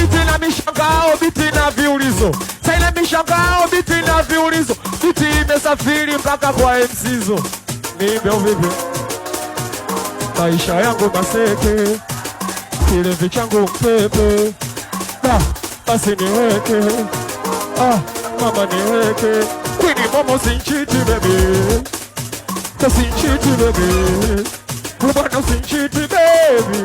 biti na mishangao, biti na viulizo. Saina mishangao, biti na viulizo. Biti imesafiri mpaka kwa MCzo. Niimbe vipi? Maisha yangu maseke, kilevi changu mpepe. Basi niweke, mama niweke. Queenie mama sinchiti baby, sinchiti baby. Bwana sinchiti baby,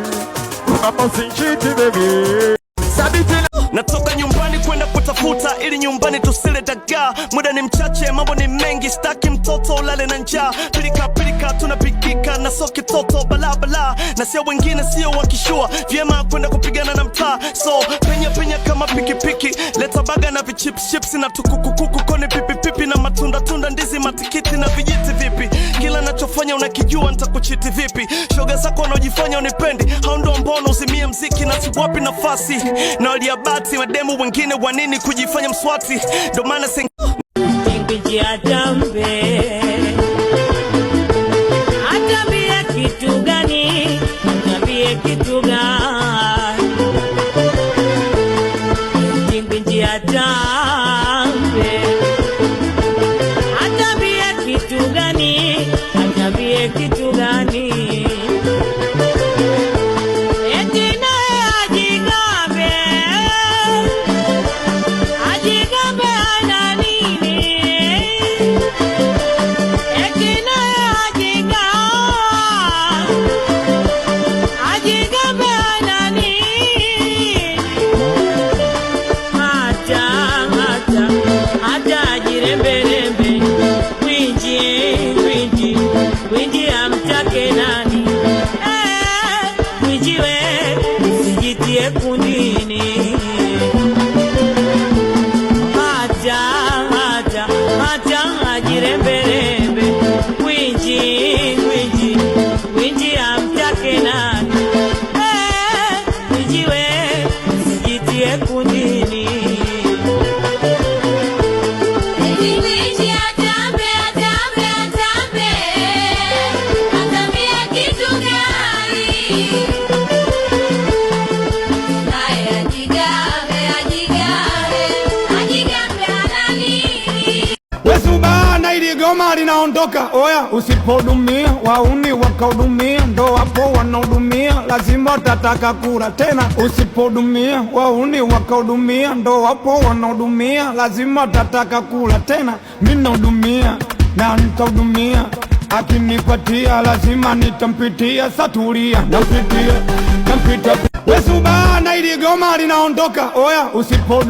mama sinchiti baby. Sabiti natoka nyumbani kwenda kutafuta ili nyumbani tusile dagaa. Muda ni mchache, mambo ni mengi, staki mtoto ulale na njaa. Pilika pilika tunapikika na soki toto balabala. Na sio wengine sio wakishua, vyema kwenda kupigana na mtaa. So penya penya kama pikipiki, leta baga na vichips chips na tukukukuku. Kone pipi pipi na matunda tunda, ndizi matikiti na vijiti vipi. Kila nachofanya unakijua nitakuchiti vipi. Shoga zako wanaojifanya unipendi, hao ndo ambao uzimia mziki na siwapi nafasi. Na waliabati mademu wengine wanini kujifanya mswati. Ndo maana Tingi atambe atambie kitu gani, atambie kitu gani. Tingi atambe atambie kitu gani, atambie kitu gani. Winji amtake nani? Winji we usijitie kundini. Hata ajiremberembe. Winji amtake nani? Winji we usijitie kundini. Wesubana ili goma linaondoka. Oya usipodumia wauni wakaudumia, ndo hapo wanaudumia lazima tataka kula tena. Usipodumia wauni wakaudumia, ndo hapo wanaudumia lazima tataka kula tena. Mina udumia na nitaudumia, akinipatia lazima nitampitia. Satulia nampitia. Wesubana ili goma linaondoka. Oya usipodumia